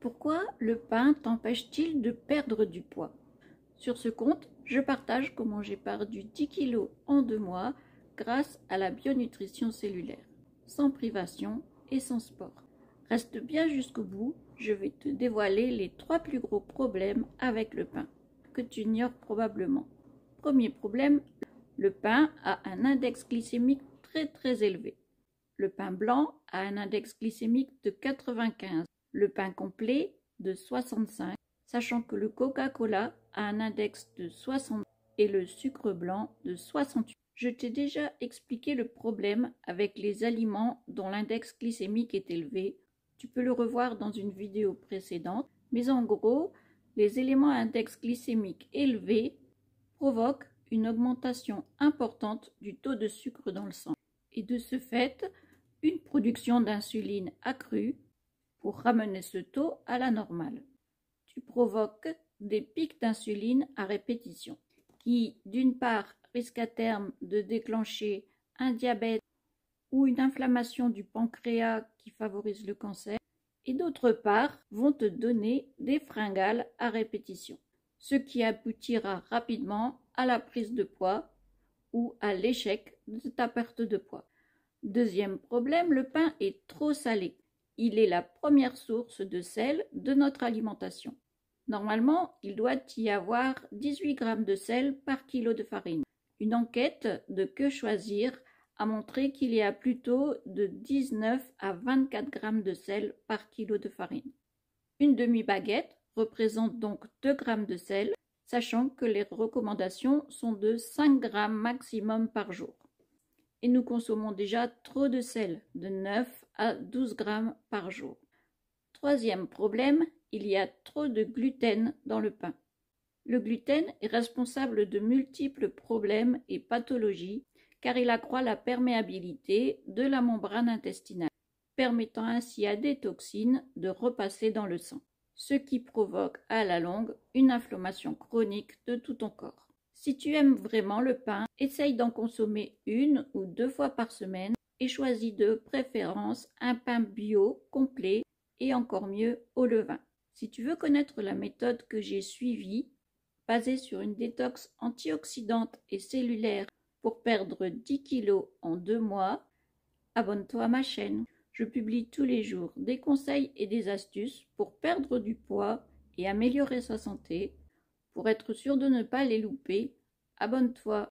Pourquoi le pain t'empêche-t-il de perdre du poids? Sur ce compte, je partage comment j'ai perdu 10 kg en 2 mois grâce à la bionutrition cellulaire, sans privation et sans sport. Reste bien jusqu'au bout, je vais te dévoiler les 3 plus gros problèmes avec le pain, que tu ignores probablement. Premier problème, le pain a un index glycémique très élevé. Le pain blanc a un index glycémique de 95, le pain complet de 65, sachant que le Coca-Cola a un index de 60 et le sucre blanc de 68. Je t'ai déjà expliqué le problème avec les aliments dont l'index glycémique est élevé. Tu peux le revoir dans une vidéo précédente, mais en gros, les éléments à index glycémique élevé provoquent une augmentation importante du taux de sucre dans le sang et de ce fait, une production d'insuline accrue pour ramener ce taux à la normale. Tu provoques des pics d'insuline à répétition qui, d'une part, risquent à terme de déclencher un diabète ou une inflammation du pancréas qui favorise le cancer et d'autre part, vont te donner des fringales à répétition, ce qui aboutira rapidement à la prise de poids ou à l'échec de ta perte de poids. Deuxième problème, le pain est trop salé. Il est la première source de sel de notre alimentation. Normalement, il doit y avoir 18 g de sel par kilo de farine. Une enquête de Que Choisir a montré qu'il y a plutôt de 19 à 24 g de sel par kilo de farine. Une demi-baguette représente donc 2 g de sel, sachant que les recommandations sont de 5 g maximum par jour. Et nous consommons déjà trop de sel, de 9 à 12 g par jour. Troisième problème, il y a trop de gluten dans le pain. Le gluten est responsable de multiples problèmes et pathologies car il accroît la perméabilité de la membrane intestinale, permettant ainsi à des toxines de repasser dans le sang, ce qui provoque à la longue une inflammation chronique de tout ton corps. Si tu aimes vraiment le pain, essaye d'en consommer 1 ou 2 fois par semaine et choisis de préférence un pain bio, complet et encore mieux au levain. Si tu veux connaître la méthode que j'ai suivie, basée sur une détox antioxydante et cellulaire pour perdre 10 kg en 2 mois, abonne-toi à ma chaîne. Je publie tous les jours des conseils et des astuces pour perdre du poids et améliorer sa santé. Pour être sûr de ne pas les louper, abonne-toi.